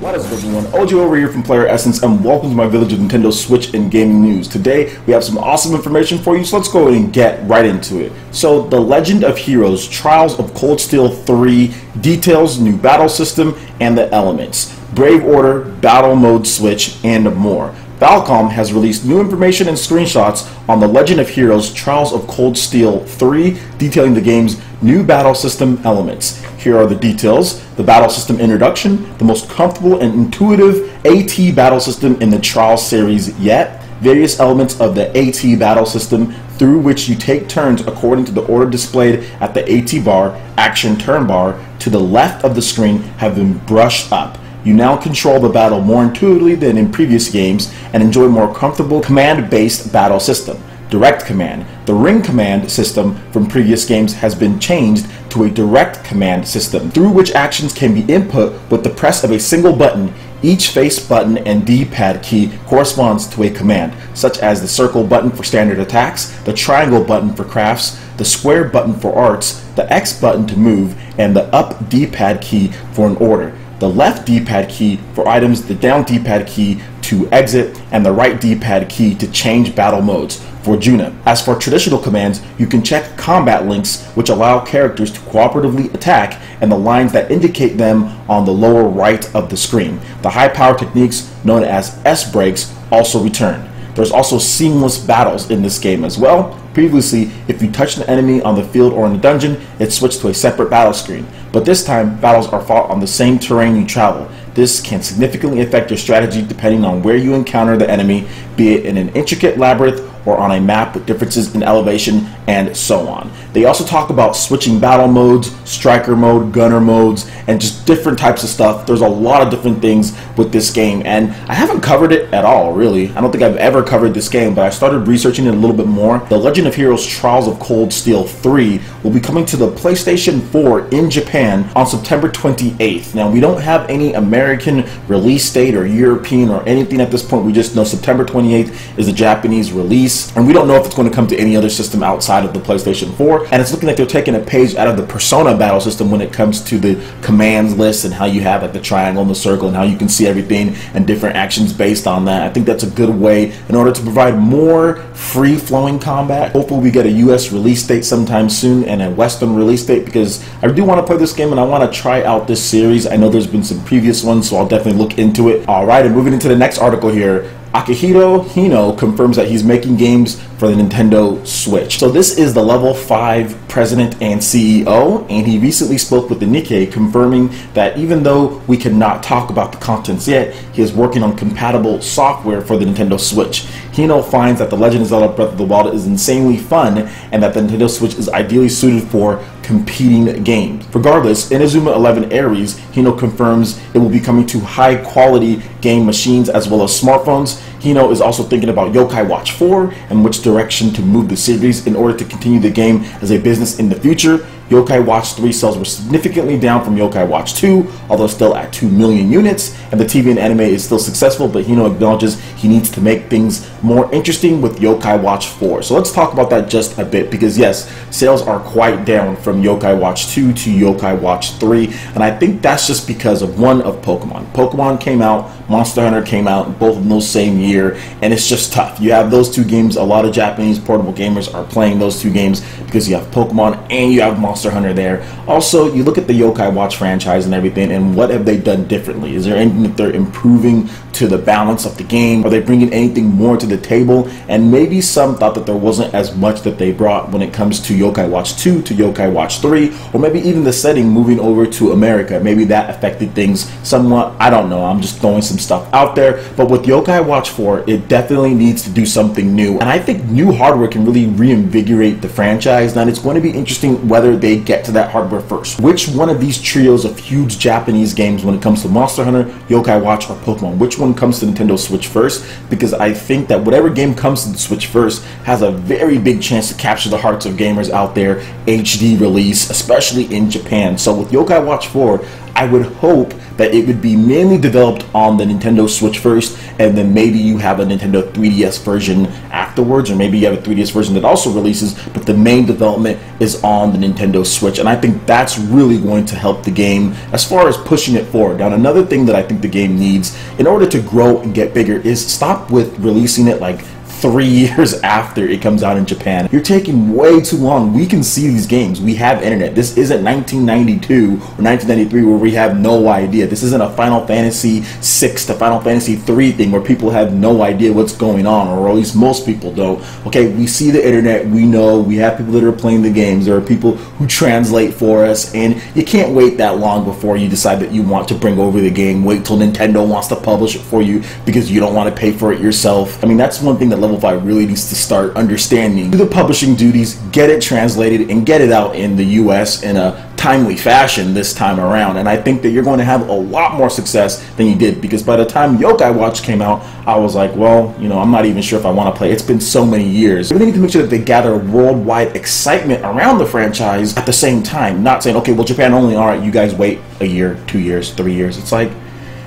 What is up, everyone? OG over here from PlayerEssence, and welcome to my village of Nintendo Switch and gaming news. Today we have some awesome information for you, so let's go ahead and get right into it. So, The Legend of Heroes Trials of Cold Steel 3 details new battle system and the elements, Brave Order, Battle Mode Switch, and more. Falcom has released new information and screenshots on The Legend of Heroes Trials of Cold Steel 3, detailing the game's new battle system elements. Here are the details. The battle system introduction, the most comfortable and intuitive AT battle system in the Trials series yet. Various elements of the AT battle system through which you take turns according to the order displayed at the AT bar, action turn bar, to the left of the screen have been brushed up. You now control the battle more intuitively than in previous games and enjoy a more comfortable command-based battle system. Direct command. The ring command system from previous games has been changed to a direct command system through which actions can be input with the press of a single button. Each face button and D-pad key corresponds to a command, such as the circle button for standard attacks, the triangle button for crafts, the square button for arts, the X button to move, and the up D-pad key for an order. The left D-pad key for items, the down D-pad key to exit, and the right D-pad key to change battle modes for Juna. As for traditional commands, you can check combat links, which allow characters to cooperatively attack, and the lines that indicate them on the lower right of the screen. The high power techniques known as S-breaks also return. There's also seamless battles in this game as well. Previously, if you touched an enemy on the field or in a dungeon, it switched to a separate battle screen. But this time, battles are fought on the same terrain you travel. This can significantly affect your strategy depending on where you encounter the enemy, be it in an intricate labyrinth or on a map with differences in elevation, and so on. They also talk about switching battle modes, striker mode, gunner modes, and just different types of stuff. There's a lot of different things with this game, and I haven't covered it at all, really. I don't think I've ever covered this game, but I started researching it a little bit more. The Legend of Heroes Trials of Cold Steel 3 will be coming to the PlayStation 4 in Japan on September 28th. Now, we don't have any American release date or European or anything at this point. We just know September 28th is the Japanese release. And we don't know if it's going to come to any other system outside of the PlayStation 4. And it's looking like they're taking a page out of the Persona battle system when it comes to the commands list and how you have like the triangle and the circle and how you can see everything and different actions based on that. I think that's a good way in order to provide more free-flowing combat. Hopefully we get a US release date sometime soon and a Western release date, because I do want to play this game and I want to try out this series. I know there's been some previous ones, so I'll definitely look into it. Alright, and moving into the next article here. Akihiro Hino confirms that he's making games for the Nintendo Switch. So this is the Level-5 president and CEO, and he recently spoke with the Nikkei confirming that even though we cannot talk about the contents yet, he is working on compatible software for the Nintendo Switch. Hino finds that The Legend of Zelda Breath of the Wild is insanely fun and that the Nintendo Switch is ideally suited for competing games. Regardless, Inazuma 11 Aries, Hino confirms it will be coming to high quality game machines as well as smartphones. Hino is also thinking about Yokai Watch 4 and which direction to move the series in order to continue the game as a business in the future. Yokai Watch 3 sales were significantly down from Yokai Watch 2, although still at 2 million units, and the TV and anime is still successful, but Hino acknowledges he needs to make things more interesting with Yokai Watch 4. So let's talk about that just a bit, because yes, sales are quite down from Yokai Watch 2 to Yokai Watch 3, and I think that's just because of one of Pokemon. Pokemon came out, Monster Hunter came out, both in those same year, and it's just tough. You have those two games, a lot of Japanese portable gamers are playing those two games because you have Pokemon and you have Monster Hunter there. Also, you look at the Yokai Watch franchise and everything, and what have they done differently? Is there anything that they're improving to the balance of the game? Are they bringing anything more to the table? And maybe some thought that there wasn't as much that they brought when it comes to Yokai Watch 2 to Yokai Watch 3, or maybe even the setting moving over to America. Maybe that affected things somewhat. I don't know. I'm just throwing some stuff out there. But with Yokai Watch 4, it definitely needs to do something new. And I think new hardware can really reinvigorate the franchise. Now, it's going to be interesting whether they get to that hardware first. Which one of these trios of huge Japanese games, when it comes to Monster Hunter, Yokai Watch, or Pokemon, which one comes to Nintendo Switch first? Because I think that whatever game comes to the Switch first has a very big chance to capture the hearts of gamers out there, HD release, especially in Japan. So with Yokai Watch 4, I would hope that it would be mainly developed on the Nintendo Switch first, and then maybe you have a Nintendo 3DS version afterwards, or maybe you have a 3DS version that also releases, but the main development is on the Nintendo Switch. And I think that's really going to help the game as far as pushing it forward. Now, another thing that I think the game needs in order to grow and get bigger is stop with releasing it like 3 years after it comes out in Japan. You're taking way too long. We can see these games. We have internet. This isn't 1992 or 1993 where we have no idea. This isn't a Final Fantasy 6 to Final Fantasy 3 thing where people have no idea what's going on, or at least most people don't. Okay, we see the internet. We know. We have people that are playing the games. There are people who translate for us, and you can't wait that long before you decide that you want to bring over the game. Wait till Nintendo wants to publish it for you because you don't want to pay for it yourself. I mean, that's one thing that Level-5 really needs to start understanding. Do the publishing duties, get it translated, and get it out in the US in a timely fashion this time around. And I think that you're going to have a lot more success than you did, because by the time Yokai Watch came out, I was like, well, you know, I'm not even sure if I want to play. It's been so many years. They need to make sure that they gather worldwide excitement around the franchise at the same time. Not saying, okay, well, Japan only, all right, you guys wait a year, 2 years, 3 years. It's like,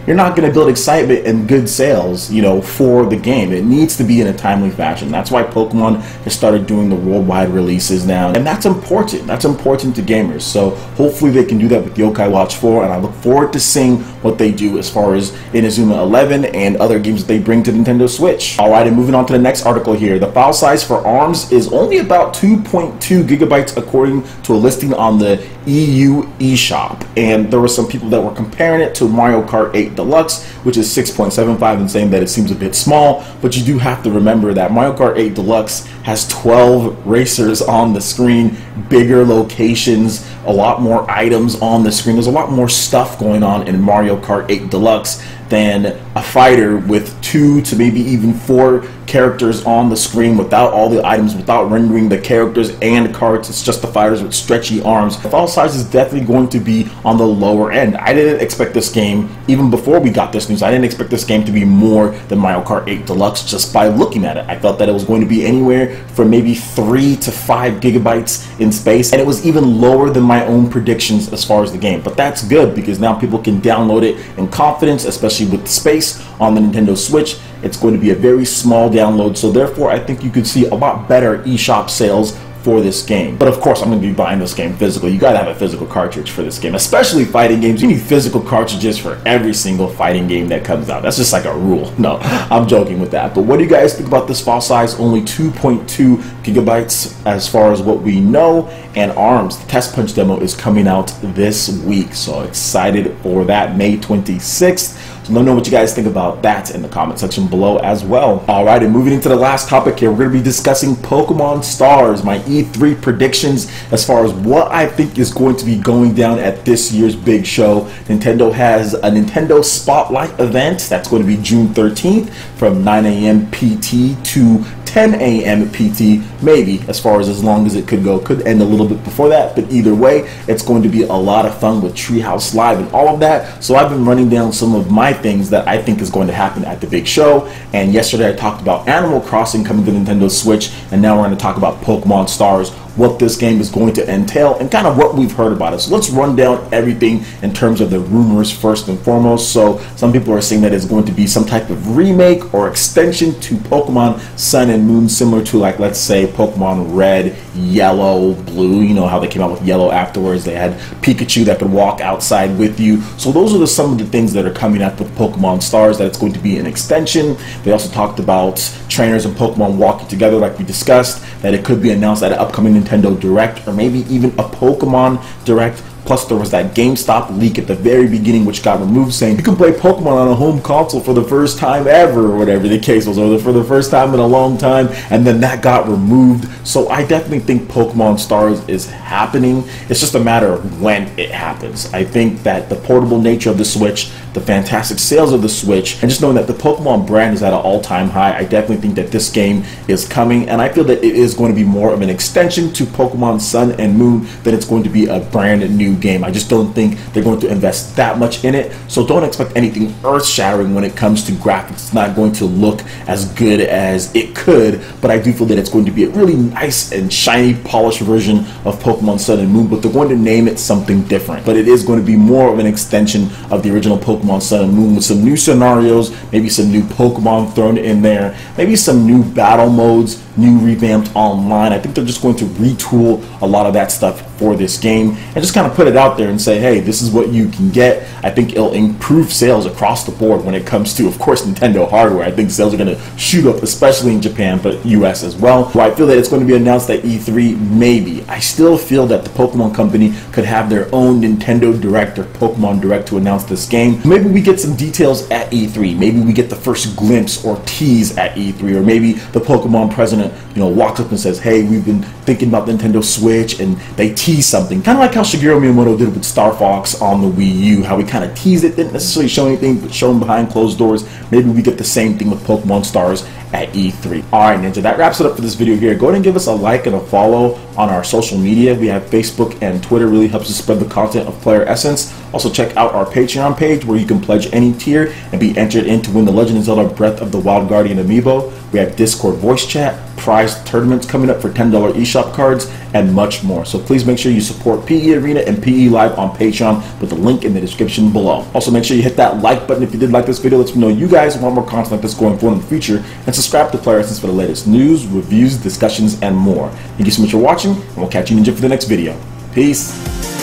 you're not going to build excitement and good sales, you know, for the game. It needs to be in a timely fashion. That's why Pokemon has started doing the worldwide releases now, and that's important. That's important to gamers. So hopefully they can do that with Yokai Watch 4, and I look forward to seeing what they do as far as Inazuma 11 and other games that they bring to Nintendo Switch. All right, and moving on to the next article here. The file size for ARMS is only about 2.2 gigabytes according to a listing on the EU eShop, and there were some people that were comparing it to Mario Kart 8 Deluxe, which is 6.75, and saying that it seems a bit small. But you do have to remember that Mario Kart 8 Deluxe has 12 racers on the screen, bigger locations, a lot more items on the screen. There's a lot more stuff going on in Mario Kart 8 Deluxe than a fighter with 2 to maybe even 4 characters on the screen without all the items, without rendering the characters and cards. It's just the fighters with stretchy arms. The file size is definitely going to be on the lower end. I didn't expect this game, even before we got this news, I didn't expect this game to be more than Mario Kart 8 Deluxe just by looking at it. I thought that it was going to be anywhere from maybe 3 to 5 gigabytes in space, and it was even lower than my own predictions as far as the game. But that's good, because now people can download it in confidence, especially with the space on the Nintendo Switch. It's going to be a very small download, so therefore I think you could see a lot better eShop sales for this game. But of course, I'm going to be buying this game physically. You gotta have a physical cartridge for this game, especially fighting games. You need physical cartridges for every single fighting game that comes out. That's just like a rule. No, I'm joking with that. But what do you guys think about this file size? Only 2.2 gigabytes as far as what we know. And ARMS, the Test Punch demo, is coming out this week, so excited for that, May 26th. So let me know what you guys think about that in the comment section below as well. All right, and moving into the last topic here, we're going to be discussing Pokemon Stars, my E3 predictions as far as what I think is going to be going down at this year's big show. Nintendo has a Nintendo Spotlight event that's going to be June 13th from 9 a.m. PT to 10 a.m. PT, maybe, as far as long as it could go. Could end a little bit before that, but either way, it's going to be a lot of fun with Treehouse Live and all of that. So I've been running down some of my things that I think is going to happen at the big show. And yesterday I talked about Animal Crossing coming to Nintendo Switch, and now we're going to talk about Pokemon Stars, what this game is going to entail, and kind of what we've heard about it. So let's run down everything in terms of the rumors first and foremost. So some people are saying that it's going to be some type of remake or extension to Pokemon Sun and Moon, similar to, like, let's say Pokemon Red, Yellow, Blue. You know how they came out with Yellow afterwards. They had Pikachu that could walk outside with you. So those are some of the things that are coming up with Pokemon Stars, that it's going to be an extension. They also talked about trainers and Pokemon walking together, like we discussed, that it could be announced at an upcoming Nintendo Direct, or maybe even a Pokemon Direct. Plus, there was that GameStop leak at the very beginning, which got removed, saying you can play Pokemon on a home console for the first time ever, or whatever the case was, or for the first time in a long time, and then that got removed. So I definitely think Pokemon Stars is happening. It's just a matter of when it happens. I think that the portable nature of the Switch, the fantastic sales of the Switch, and just knowing that the Pokemon brand is at an all-time high, I definitely think that this game is coming, and I feel that it is going to be more of an extension to Pokemon Sun and Moon than it's going to be a brand new game. I just don't think they're going to invest that much in it, so don't expect anything earth-shattering when it comes to graphics. It's not going to look as good as it could, but I do feel that it's going to be a really nice and shiny, polished version of Pokemon Sun and Moon, but they're going to name it something different. But it is going to be more of an extension of the original Pokemon Sun and Moon with some new scenarios, maybe some new Pokemon thrown in there, maybe some new battle modes, new revamped online. I think they're just going to retool a lot of that stuff for this game and just kind of put it out there and say, hey, this is what you can get. I think it'll improve sales across the board when it comes to, of course, Nintendo hardware. I think sales are going to shoot up, especially in Japan, but US as well. So I feel that it's going to be announced at E3, maybe. I still feel that the Pokemon Company could have their own Nintendo Direct or Pokemon Direct to announce this game. Maybe we get some details at E3. Maybe we get the first glimpse or tease at E3, or maybe the Pokemon president, walks up and says, hey, we've been thinking about Nintendo Switch, and they tease something. Kind of like how Shigeru Miyamoto did with Star Fox on the Wii U, how we kind of teased it, didn't necessarily show anything, but show them behind closed doors. Maybe we get the same thing with Pokemon Stars at E3. Alright, Ninja, that wraps it up for this video here. Go ahead and give us a like and a follow on our social media. We have Facebook and Twitter, really helps us spread the content of PlayerEssence. Also check out our Patreon page where you can pledge any tier and be entered in to win the Legend of Zelda Breath of the Wild Guardian amiibo. We have Discord voice chat, prize tournaments coming up for $10 eShop cards, and much more. So please make sure you support PE Arena and PE Live on Patreon with the link in the description below. Also make sure you hit that like button if you did like this video. Let me know you guys want more content like this going forward in the future, and subscribe to PlayerEssence for the latest news, reviews, discussions, and more. Thank you so much for watching, and we'll catch you, Ninja, for the next video. Peace.